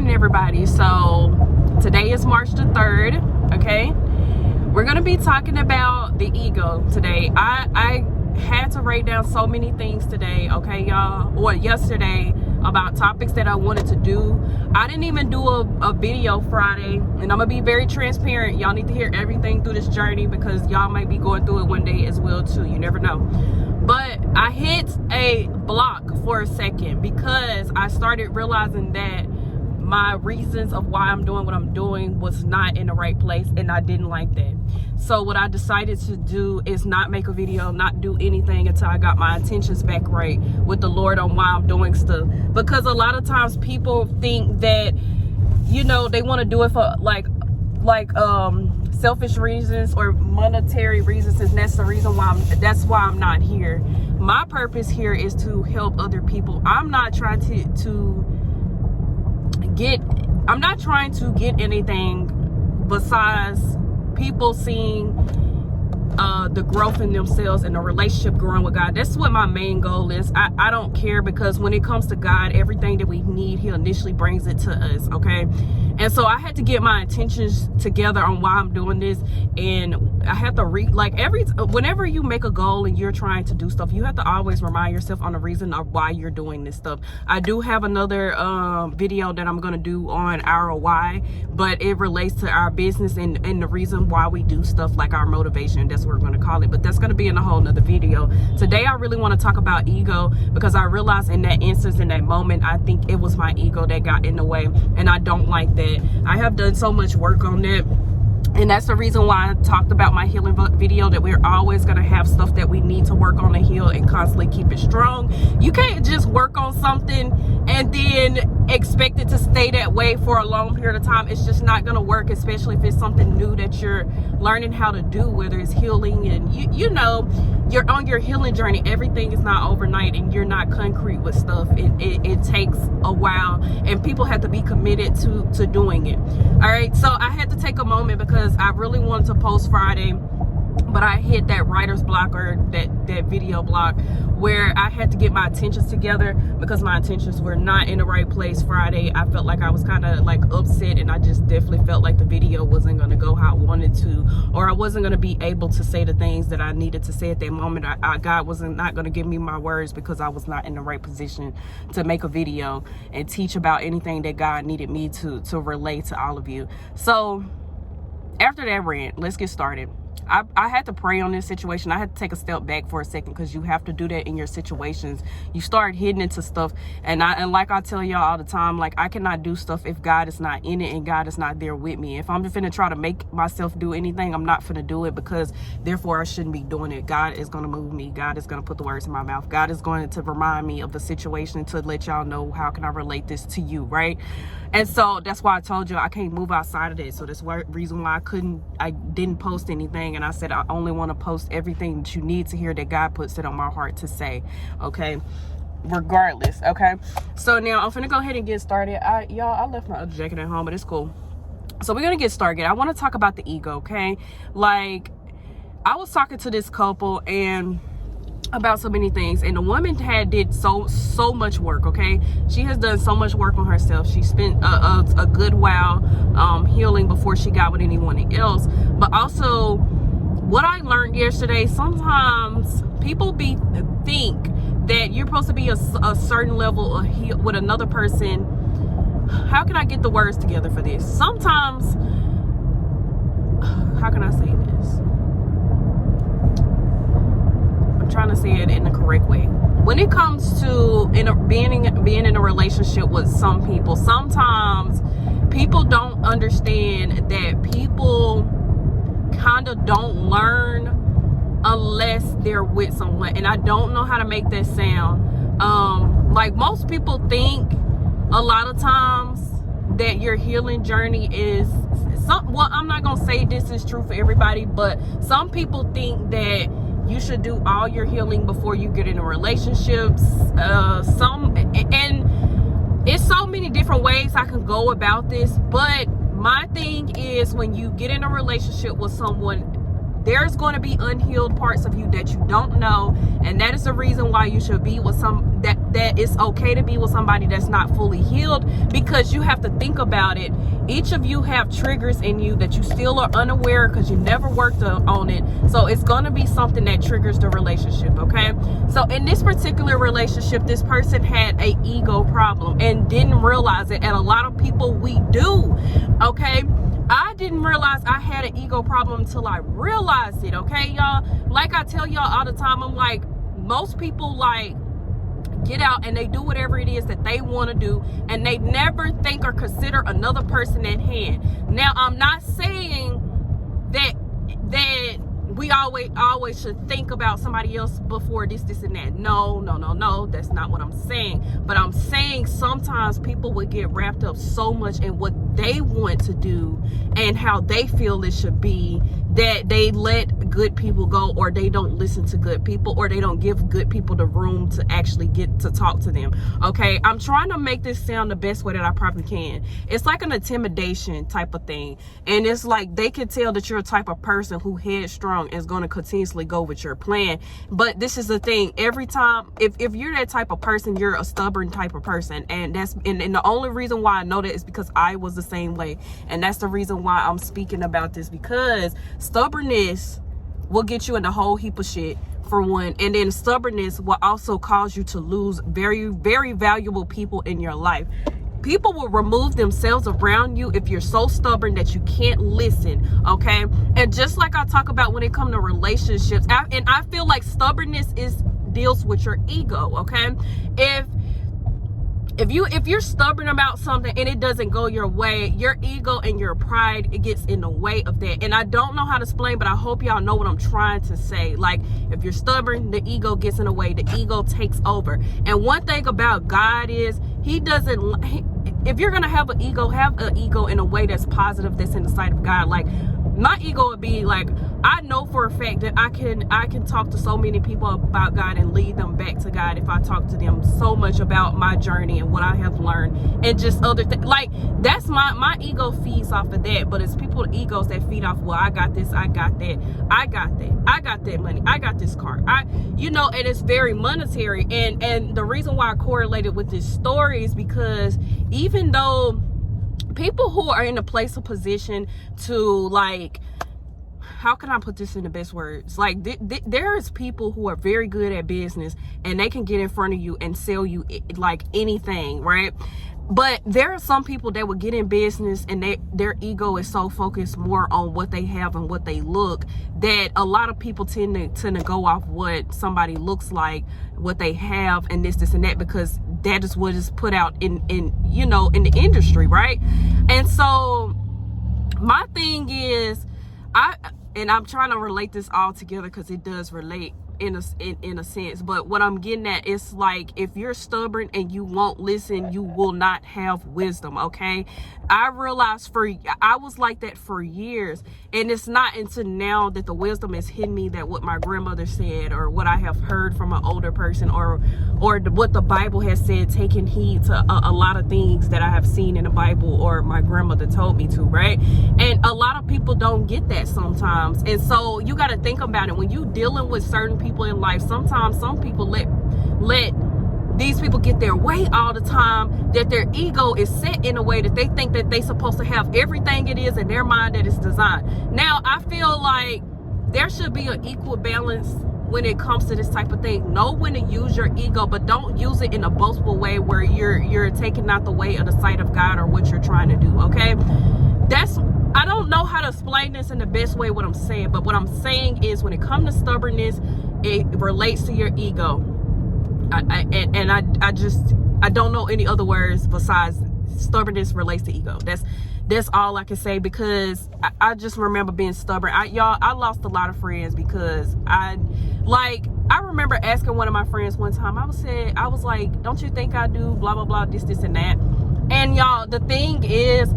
morning, everybody. So today is March the 3rd. Okay, we're gonna be talking about the ego today. I had to write down so many things today, okay, y'all, or yesterday, about topics that I wanted to do. I didn't even do a video Friday, and I'm gonna be very transparent. Y'all need to hear everything through this journey because y'all might be going through it one day as well too. You never know. But I hit a block for a second because I started realizing that my reasons of why I'm doing what I'm doing was not in the right place, and I didn't like that. So what I decided to do is not make a video, not do anything until I got my intentions back right with the Lord on why I'm doing stuff. Because a lot of times people think that, you know, they want to do it for like selfish reasons or monetary reasons, and that's the reason why I'm not here. My purpose here is to help other people. I'm not trying to get anything besides people seeing the growth in themselves and the relationship growing with God. That's what my main goal is. I don't care, because when it comes to God, everything that we need, he initially brings it to us, okay? And so I had to get my intentions together on why I'm doing this, and I have to whenever you make a goal and you're trying to do stuff, you have to always remind yourself on the reason of why you're doing this stuff. I do have another video that I'm going to do on our why, but it relates to our business and the reason why we do stuff, like our motivation. That's what we're going to call it, but that's going to be in a whole nother video. Today I really want to talk about ego, because I realized in that instance, in that moment, I think it was my ego that got in the way, and I don't like that. I have done so much work on that. And that's the reason why I talked about my healing video, that we're always going to have stuff that we need to work on and heal and constantly keep it strong. You can't just work on something and then expect it to stay that way for a long period of time. It's just not going to work, especially if it's something new that you're learning how to do, whether it's healing. And you know, you're on your healing journey. Everything is not overnight, and you're not concrete with stuff. It takes a while, and people have to be committed to doing it. All right, so I had to take a moment because I really wanted to post Friday, but I hit that writer's block, or that video block, where I had to get my intentions together, because my intentions were not in the right place Friday. I felt like I was kind of like upset, and I just definitely felt like the video wasn't going to go how I wanted to, or I wasn't going to be able to say the things that I needed to say at that moment. God wasn't not going to give me my words, because I was not in the right position to make a video and teach about anything that God needed me to relate to all of you. So after that rant, let's get started. I had to pray on this situation. I had to take a step back for a second, because you have to do that in your situations. You start hitting into stuff, and like I tell y'all all the time, like, I cannot do stuff if God is not in it and God is not there with me. If I'm finna try to make myself do anything, I'm not finna do it, because therefore I shouldn't be doing it. God is gonna move me. God is gonna put the words in my mouth. God is going to remind me of the situation to let y'all know, how can I relate this to you, right? And so that's why I told you I can't move outside of this. So that's the reason why I didn't post anything. And I said, I only want to post everything that you need to hear, that God puts it on my heart to say, okay? Regardless, okay? So now I'm finna go ahead and get started. Y'all, I left my other jacket at home, but it's cool. So we're gonna get started. I want to talk about the ego, okay? Like, I was talking to this couple and about so many things, and the woman did so much work, okay? She has done so much work on herself. She spent a good while healing before she got with anyone else. But also, what I learned yesterday, sometimes people think that you're supposed to be a certain level of heal with another person. How can I get the words together for this? Sometimes, how can I say this? Trying to say it in the correct way. When it comes to being in a relationship with some people, sometimes people don't understand that people kind of don't learn unless they're with someone. And I don't know how to make that sound. Like, most people think a lot of times that your healing journey is well, I'm not gonna say this is true for everybody, but some people think that you should do all your healing before you get into relationships. And it's so many different ways I can go about this, but my thing is, when you get in a relationship with someone, there's going to be unhealed parts of you that you don't know, and that is the reason why you should be with that it's okay to be with somebody that's not fully healed, because you have to think about it. Each of you have triggers in you that you still are unaware because you never worked on it. So it's going to be something that triggers the relationship, okay? So in this particular relationship, this person had a ego problem and didn't realize it. And a lot of people, we do, okay? I didn't realize I had an ego problem until I realized it, okay, y'all? Like I tell y'all all the time, I'm like, most people like get out and they do whatever it is that they want to do, and they never think or consider another person at hand. Now, I'm not saying that we always should think about somebody else before this and that. No, that's not what I'm saying. But I'm saying sometimes people would get wrapped up so much in what they want to do and how they feel it should be, that they let good people go, or they don't listen to good people, or they don't give good people the room to actually get to talk to them. Okay, I'm trying to make this sound the best way that I probably can. It's like an intimidation type of thing, and it's like they can tell that you're a type of person who headstrong is going to continuously go with your plan. But this is the thing, every time, if you're that type of person, you're a stubborn type of person, and the only reason why I know that is because I was the same way, and that's the reason why I'm speaking about this, because stubbornness will get you in a whole heap of shit, for one, and then stubbornness will also cause you to lose very, very valuable people in your life. People will remove themselves around you if you're so stubborn that you can't listen, okay? And just like I talk about when it comes to relationships, I feel like stubbornness deals with your ego, okay? If you're stubborn about something and it doesn't go your way, your ego and your pride, it gets in the way of that. And I don't know how to explain, but I hope y'all know what I'm trying to say. Like, if you're stubborn, the ego gets in the way, the ego takes over. And one thing about God is if you're gonna have an ego in a way that's positive, that's in the sight of God. Like, my ego would be like, I know for a fact that I can talk to so many people about God and lead them back to God if I talk to them so much about my journey and what I have learned and just other things. Like, that's my ego feeds off of that. But it's people's egos that feed off, well, I got this, I got that, I got that money, I got this car, and it's very monetary. And the reason why I correlated with this story is because even though people who are in a place of position to, like, how can I put this in the best words? Like, there is people who are very good at business and they can get in front of you and sell you like anything, right? But there are some people that will get in business and their ego is so focused more on what they have and what they look, that a lot of people tend to go off what somebody looks like, what they have, and this and that, because that is what is put out in the industry, right? And so my thing is, I'm trying to relate this all together because it does relate in a sense, but what I'm getting at is, like, if you're stubborn and you won't listen, you will not have wisdom, okay? I realized I was like that for years, and it's not until now that the wisdom has hit me, that what my grandmother said, or what I have heard from an older person, or what the Bible has said, taking heed to a lot of things that I have seen in the Bible or my grandmother told me to, right? And a lot of people don't get that sometimes, and so you got to think about it. When you dealing with certain people in life, sometimes some people let these people get their way all the time, that their ego is set in a way that they think that they supposed to have everything it is in their mind that is designed. Now, I feel like there should be an equal balance when it comes to this type of thing. Know when to use your ego, but don't use it in a boastful way where you're taking out the way of the sight of God or what you're trying to do, okay? I don't know how to explain this in the best way, what I'm saying, but what I'm saying is, when it comes to stubbornness, it relates to your ego. I don't know any other words besides stubbornness relates to ego. That's all I can say, because I just remember being stubborn. I lost a lot of friends because I remember asking one of my friends one time, I was like, don't you think I do blah blah blah, this and that? And y'all, the thing is,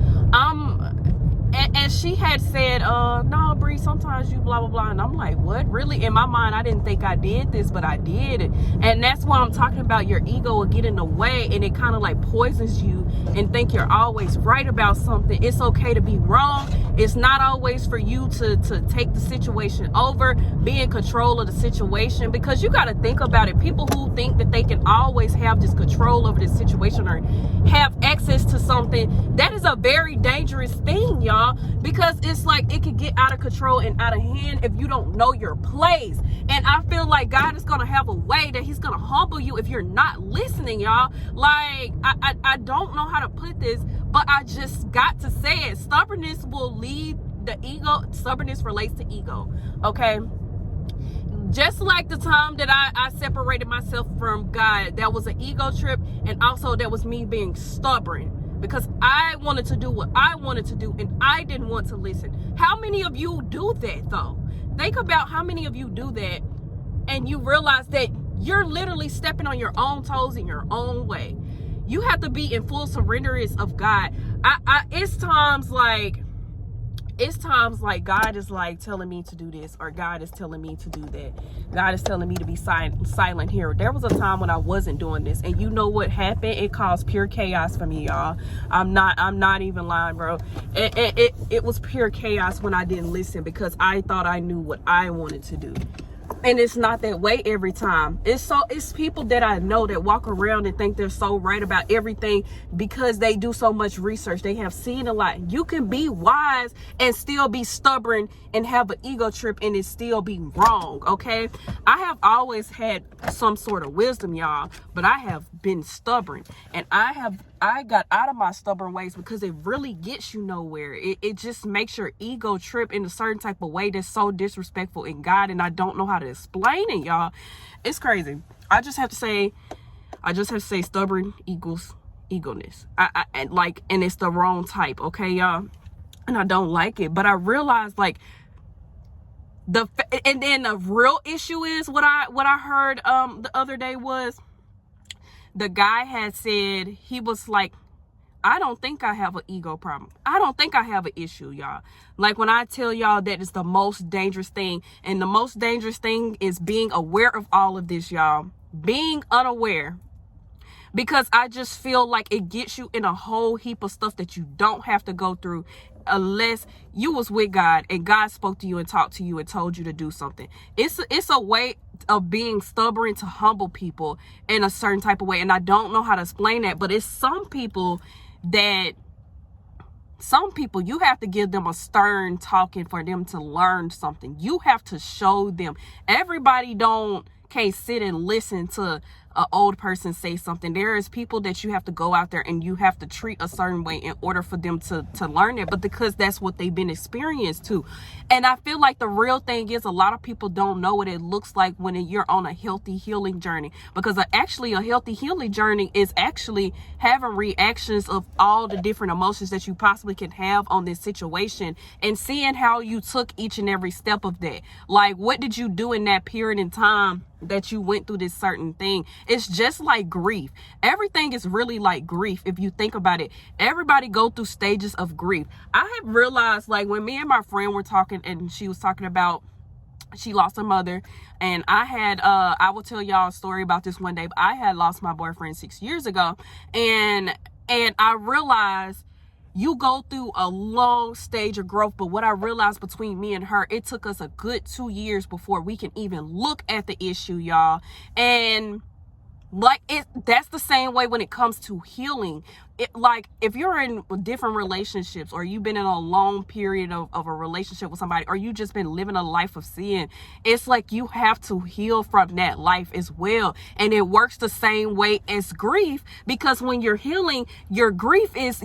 and she had said, no, Bree, sometimes you blah, blah, blah. And I'm like, what? Really? In my mind, I didn't think I did this, but I did it. And that's what I'm talking about. Your ego will get in the way, and it kind of like poisons you and think you're always right about something. It's okay to be wrong. It's not always for you to take the situation over, be in control of the situation, because you got to think about it. People who think that they can always have this control over this situation or have access to something, that is a very dangerous thing, y'all, because it's like it could get out of control and out of hand if you don't know your place. And I feel like God is going to have a way that he's going to humble you if you're not listening, y'all. Like, I don't know how to put this, but I just got to say it. Stubbornness will lead the ego. Stubbornness relates to ego, okay? Just like the time that I separated myself from God, that was an ego trip, and also that was me being stubborn because I wanted to do what I wanted to do and I didn't want to listen. How many of you do that though? Think about how many of you do that and you realize that you're literally stepping on your own toes in your own way. You have to be in full surrenderness of God. It's times like God is like telling me to do this, or God is telling me to do that. God is telling me to be silent here. There was a time when I wasn't doing this, and you know what happened? It caused pure chaos for me, y'all. I'm not even lying, bro. It was pure chaos when I didn't listen because I thought I knew what I wanted to do. And it's not that way every time. It's people that I know that walk around and think they're so right about everything because they do so much research. They have seen a lot. You can be wise and still be stubborn and have an ego trip and it still be wrong, okay? I have always had some sort of wisdom, y'all, but I have been stubborn. And I got out of my stubborn ways because it really gets you nowhere. It just makes your ego trip in a certain type of way that's so disrespectful in God, and I don't know how to explain it, y'all. It's crazy. I just have to say stubborn equals egoness. And it's the wrong type, okay, y'all? And I don't like it, but I realized like and then the real issue is what I heard the other day was the guy had said, he was like, I don't think I have an ego problem. I don't think I have an issue, y'all. Like when I tell y'all that is the most dangerous thing, and the most dangerous thing is being aware of all of this, y'all. Being unaware. Because I just feel like it gets you in a whole heap of stuff that you don't have to go through unless you was with God and God spoke to you and talked to you and told you to do something. It's a way of being stubborn to humble people in a certain type of way. And I don't know how to explain that, but it's some people you have to give them a stern talking for them to learn something. You have to show them. Everybody can't sit and listen to an old person say something. There is people that you have to go out there and you have to treat a certain way in order for them to learn it, but because that's what they've been experienced to. And I feel like the real thing is a lot of people don't know what it looks like when you're on a healthy healing journey, because actually a healthy healing journey is actually having reactions of all the different emotions that you possibly can have on this situation and seeing how you took each and every step of that. Like, what did you do in that period in time that you went through this certain thing? It's just like grief. Everything is really like grief if you think about it. Everybody go through stages of grief. I have realized, like, when me and my friend were talking and she was talking about she lost her mother, and I will tell y'all a story about this one day, but I had lost my boyfriend 6 years ago, and I realized you go through a long stage of growth. But what I realized between me and her, it took us a good 2 years before we can even look at the issue, y'all. And like that's the same way when it comes to healing. Like if you're in different relationships, or you've been in a long period of a relationship with somebody, or you just been living a life of sin, it's like you have to heal from that life as well. And it works the same way as grief, because when you're healing, your grief is,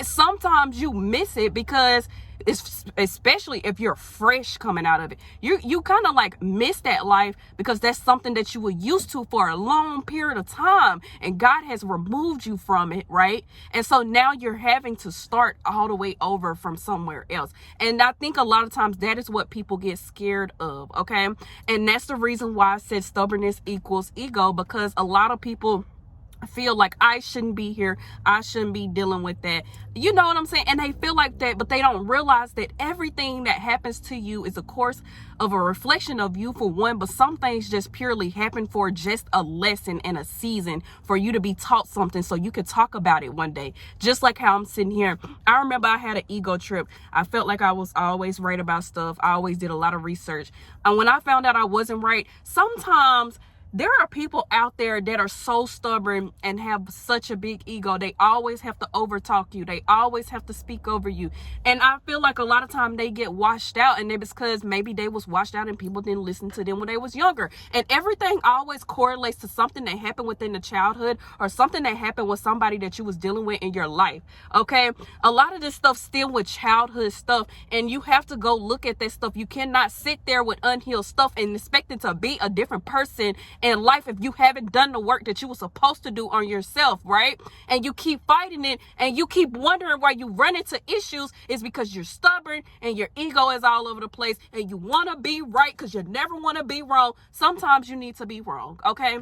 sometimes you miss it because especially if you're fresh coming out of it, you kind of like miss that life because that's something that you were used to for a long period of time, and God has removed you from it, right? And so now you're having to start all the way over from somewhere else. And I think a lot of times that is what people get scared of, okay? And that's the reason why I said stubbornness equals ego, because a lot of people feel like I shouldn't be here, I shouldn't be dealing with that. You know what I'm saying? And they feel like that, but they don't realize that everything that happens to you is, of course, of a reflection of you, for one, but some things just purely happen for just a lesson and a season for you to be taught something so you could talk about it one day. Just like how I'm sitting here. I remember I had an ego trip. I felt like I was always right about stuff. I always did a lot of research. And when I found out I wasn't right, sometimes there are people out there that are so stubborn and have such a big ego. They always have to overtalk you. They always have to speak over you. And I feel like a lot of time they get washed out, and it's because maybe they was washed out and people didn't listen to them when they was younger. And everything always correlates to something that happened within the childhood or something that happened with somebody that you was dealing with in your life. Okay? A lot of this stuff still with childhood stuff, and you have to go look at that stuff. You cannot sit there with unhealed stuff and expect it to be a different person in life if you haven't done the work that you were supposed to do on yourself, right? And you keep fighting it, and you keep wondering why you run into issues is because you're stubborn and your ego is all over the place and you want to be right because you never want to be wrong. Sometimes you need to be wrong, okay?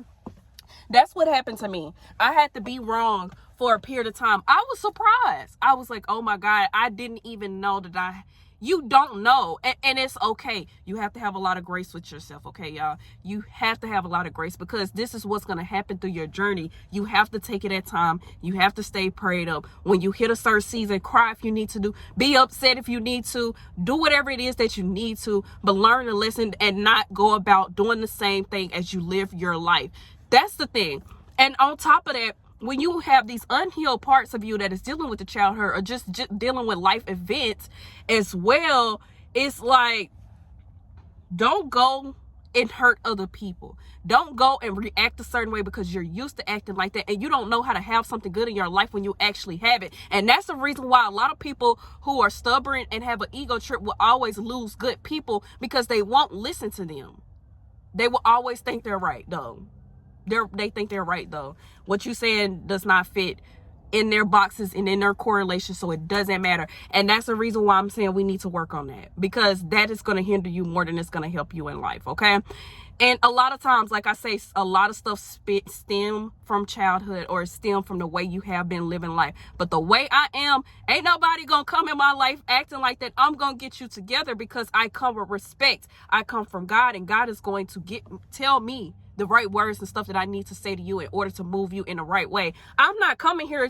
That's what happened to me. I had to be wrong for a period of time. I was surprised. I was like, oh my God, I didn't even know that you don't know. And it's okay. You have to have a lot of grace with yourself. Okay, y'all. You have to have a lot of grace because this is what's going to happen through your journey. You have to take it at time. You have to stay prayed up. When you hit a certain season, cry if you need to do, be upset if you need to, do whatever it is that you need to, but learn a lesson and not go about doing the same thing as you live your life. That's the thing. And on top of that, when you have these unhealed parts of you that is dealing with the childhood or just dealing with life events as well, it's like, don't go and hurt other people. Don't go and react a certain way because you're used to acting like that and you don't know how to have something good in your life when you actually have it. And that's the reason why a lot of people who are stubborn and have an ego trip will always lose good people because they won't listen to them. They will always think they're right, though. They think they're right, though. What you saying does not fit in their boxes and in their correlation, so it doesn't matter. And that's the reason why I'm saying we need to work on that, because that is going to hinder you more than it's going to help you in life, okay? And a lot of times, like I say, a lot of stuff stem from childhood or stem from the way you have been living life. But the way I am, ain't nobody going to come in my life acting like that. I'm going to get you together because I come with respect. I come from God, and God is going to tell me the right words and stuff that I need to say to you in order to move you in the right way. I'm not coming here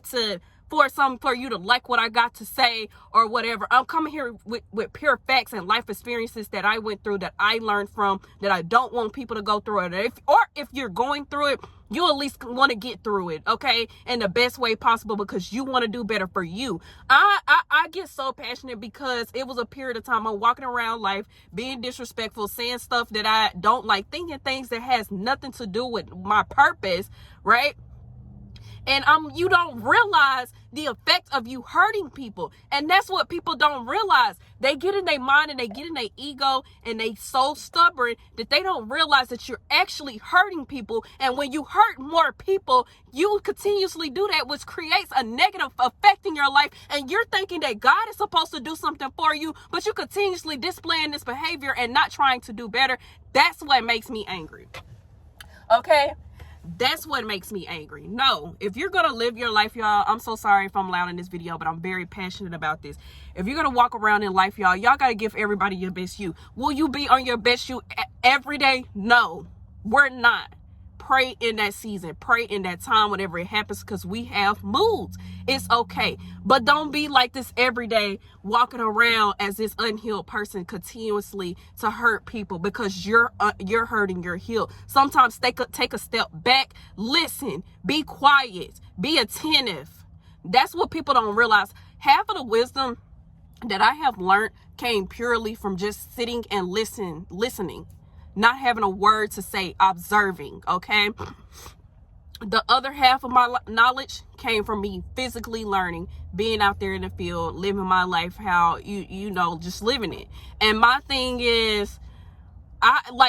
for you to like what I got to say or whatever. I'm coming here with pure facts and life experiences that I went through, that I learned from, that I don't want people to go through it. If you're going through it, you at least want to get through it, okay, in the best way possible because you want to do better for you. I get so passionate because it was a period of time I'm walking around life being disrespectful, saying stuff that I don't like, thinking things that has nothing to do with my purpose, right? And you don't realize the effect of you hurting people. And that's what people don't realize. They get in their mind and they get in their ego and they so stubborn that they don't realize that you're actually hurting people. And when you hurt more people, you continuously do that, which creates a negative effect in your life. And you're thinking that God is supposed to do something for you, but you continuously displaying this behavior and not trying to do better. That's what makes me angry. Okay? That's what makes me angry. No, if you're going to live your life, y'all, I'm so sorry if I'm loud in this video, but I'm very passionate about this. If you're going to walk around in life, y'all got to give everybody your best you. Will you be on your best you every day? No, we're not. Pray in that season. Pray in that time, whenever it happens, because we have moods. It's okay. But don't be like this every day, walking around as this unhealed person continuously to hurt people because you're hurting, you're healed. Sometimes take a step back, listen, be quiet, be attentive. That's what people don't realize. Half of the wisdom that I have learned came purely from just sitting and listening. Not having a word to say, observing, okay? The other half of my knowledge came from me physically learning, being out there in the field, living my life, how, just living it. And my thing is,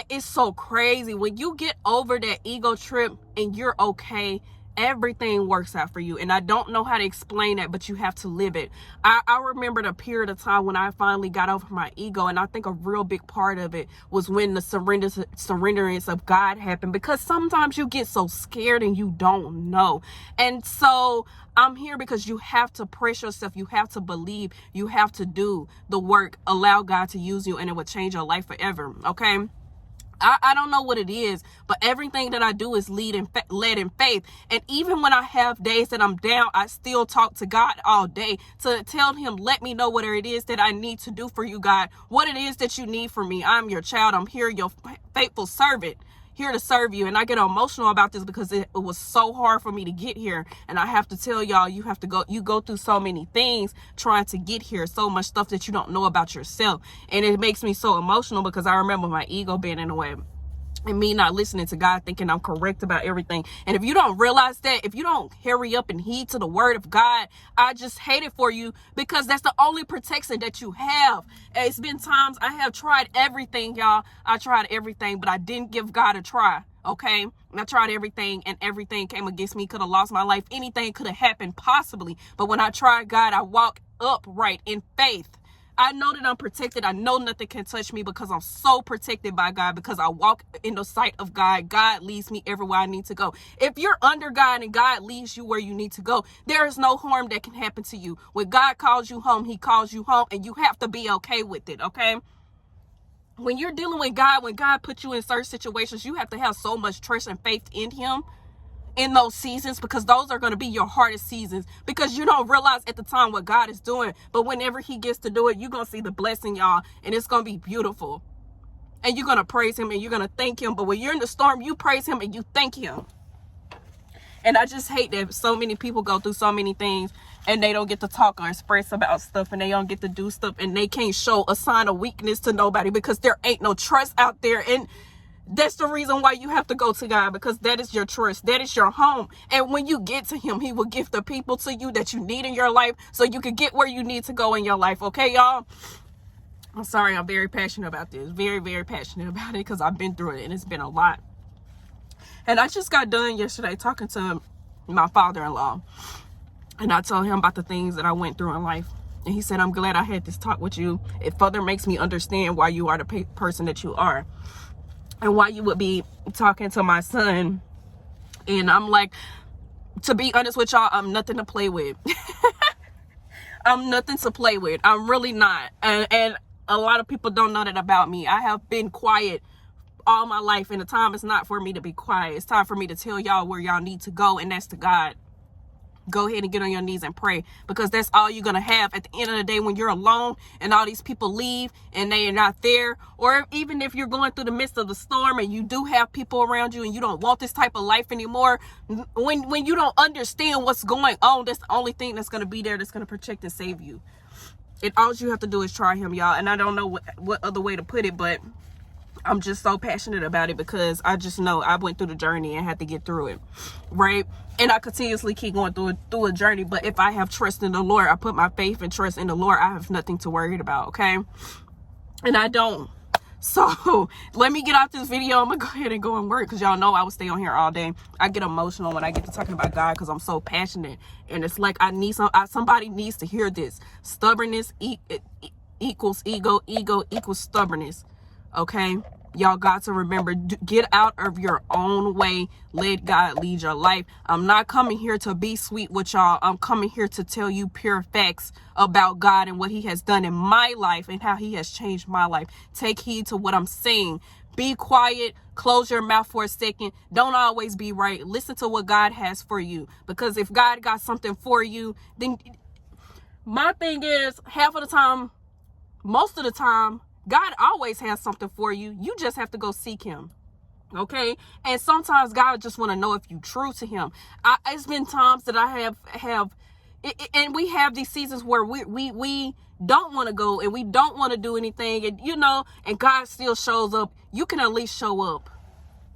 it's so crazy. When you get over that ego trip and you're okay, everything works out for you. And I don't know how to explain that, but you have to live it. I remember the period of time when I finally got over my ego, and I think a real big part of it was when the surrenderance of God happened, because sometimes you get so scared and you don't know. And so I'm here because you have to press yourself, you have to believe, you have to do the work, allow God to use you, and it will change your life forever. Okay, I don't know what it is, but everything that I do is led in faith. And even when I have days that I'm down, I still talk to God all day to tell him, let me know what it is that I need to do for you, God, what it is that you need from me. I'm your child. I'm here, your faithful servant, here to serve you. And I get emotional about this because it was so hard for me to get here. And I have to tell y'all, you go through so many things trying to get here, so much stuff that you don't know about yourself. And it makes me so emotional because I remember my ego being in the way and me not listening to God, thinking I'm correct about everything. And if you don't realize that, if you don't hurry up and heed to the word of God, I just hate it for you, because that's the only protection that you have. It's been times I have tried everything, y'all. I tried everything, but I didn't give God a try. Okay, and I tried everything, and everything came against me. Could have lost my life. Anything could have happened possibly. But when I tried God, I walk upright in faith. I know that I'm protected. I know nothing can touch me because I'm so protected by God, because I walk in the sight of God. God leads me everywhere I need to go. If you're under God and God leads you where you need to go, there is no harm that can happen to you. When God calls you home, he calls you home, and you have to be okay with it, okay? When you're dealing with God, when God puts you in certain situations, you have to have so much trust and faith in him in those seasons, because those are going to be your hardest seasons, because you don't realize at the time what God is doing. But whenever he gets to do it, you're going to see the blessing, y'all, and it's going to be beautiful. And you're going to praise him and you're going to thank him. But when you're in the storm, you praise him and you thank him. And I just hate that so many people go through so many things and they don't get to talk or express about stuff, and they don't get to do stuff, and they can't show a sign of weakness to nobody because there ain't no trust out there. And that's the reason why you have to go to God, because that is your trust. That is your home. And when you get to him, he will give the people to you that you need in your life so you can get where you need to go in your life. Okay, y'all? I'm sorry. I'm very passionate about this. Very, very passionate about it, because I've been through it and it's been a lot. And I just got done yesterday talking to my father-in-law, and I told him about the things that I went through in life. And he said, I'm glad I had this talk with you. It further makes me understand why you are the person that you are, and why you would be talking to my son. And I'm like, to be honest with y'all, I'm nothing to play with. I'm nothing to play with. I'm really not. And a lot of people don't know that about me. I have been quiet all my life, and the time is not for me to be quiet. It's time for me to tell y'all where y'all need to go, and that's to God. Go ahead and get on your knees and pray, because that's all you're going to have at the end of the day when you're alone and all these people leave and they are not there. Or even if you're going through the midst of the storm and you do have people around you and you don't want this type of life anymore, when you don't understand what's going on, that's the only thing that's going to be there that's going to protect and save you. And all you have to do is try him, y'all. And I don't know what other way to put it, but I'm just so passionate about it, because I just know I went through the journey and had to get through it, right? And I continuously keep going through a journey. But if I have trust in the Lord, I put my faith and trust in the Lord, I have nothing to worry about, okay? And I don't. So let me get out this video. I'm gonna go ahead and go and work, because y'all know I would stay on here all day. I get emotional when I get to talking about God, because I'm so passionate, and it's like I need somebody needs to hear this. Stubbornness equals ego equals stubbornness. Okay, y'all got to remember, get out of your own way. Let God lead your life. I'm not coming here to be sweet with y'all. I'm coming here to tell you pure facts about God and what he has done in my life and how he has changed my life. Take heed to what I'm saying. Be quiet. Close your mouth for a second. Don't always be right. Listen to what God has for you, because if God got something for you, then my thing is, half of the time, most of the time, God always has something for you. You just have to go seek him. Okay. And sometimes God just want to know if you true to him. It's been times that I have, and we have these seasons where we don't want to go and we don't want to do anything, and and God still shows up. You can at least show up.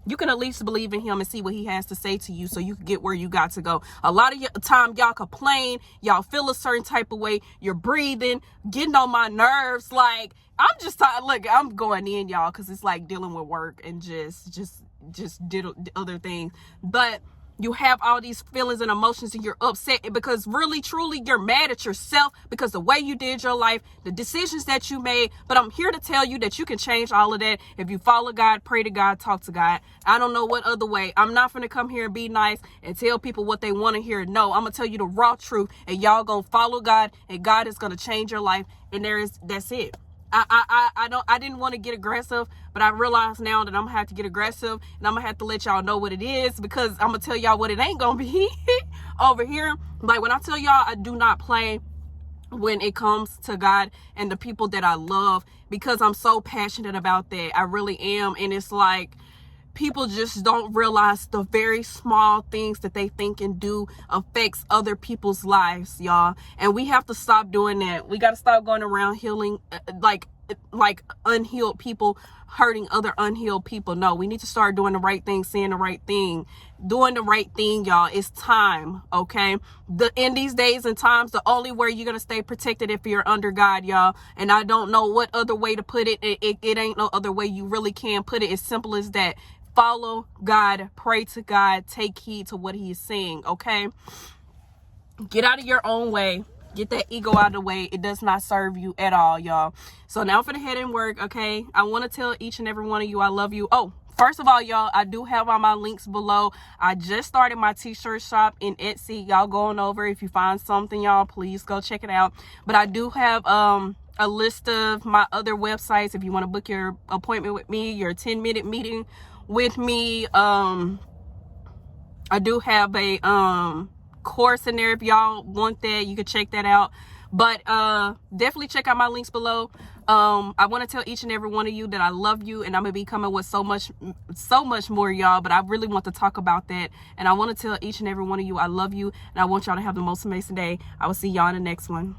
You can at least believe in him and see what he has to say to you, so you can get where you got to go. A lot of time y'all complain, y'all feel a certain type of way, you're breathing, getting on my nerves. Like, I'm just tired. Look, I'm going in, y'all, because it's like dealing with work and just did other things. But You have all these feelings and emotions and you're upset because really, truly, you're mad at yourself because the way you did your life, the decisions that you made. But I'm here to tell you that you can change all of that if you follow God, pray to God, talk to God. I don't know what other way. I'm not going to come here and be nice and tell people what they want to hear. No, I'm going to tell you the raw truth, and y'all going to follow God, and God is going to change your life. And that's it. I didn't want to get aggressive, but I realize now that I'm gonna have to get aggressive, and I'm gonna have to let y'all know what it is, because I'm gonna tell y'all what it ain't gonna be over here. Like, when I tell y'all, I do not play when it comes to God and the people that I love, because I'm so passionate about that. I really am. And it's like, people just don't realize the very small things that they think and do affects other people's lives, y'all. And we have to stop doing that. We got to stop going around healing like unhealed people, hurting other unhealed people. No, we need to start doing the right thing, saying the right thing, doing the right thing, y'all. It's time, okay? In these days and times, the only way you're gonna stay protected if you're under God, y'all. And I don't know what other way to put it. It ain't no other way you really can put it. As simple as that. Follow God, pray to God, take heed to what he is saying, okay? Get out of your own way. Get that ego out of the way. It does not serve you at all, y'all. So now I'm finna head and work, okay? I want to tell each and every one of you I love you. Oh, first of all, y'all, I do have all my links below. I just started my t-shirt shop in Etsy. Y'all going over. If you find something, y'all, please go check it out. But I do have a list of my other websites if you want to book your appointment with me, your 10-minute meeting with me. I do have a course in there. If y'all want that, you can check that out. But definitely check out my links below. I want to tell each and every one of you that I love you, and I'm gonna be coming with so much more, y'all. But I really want to talk about that, and I want to tell each and every one of you I love you, and I want y'all to have the most amazing day. I will see y'all in the next one.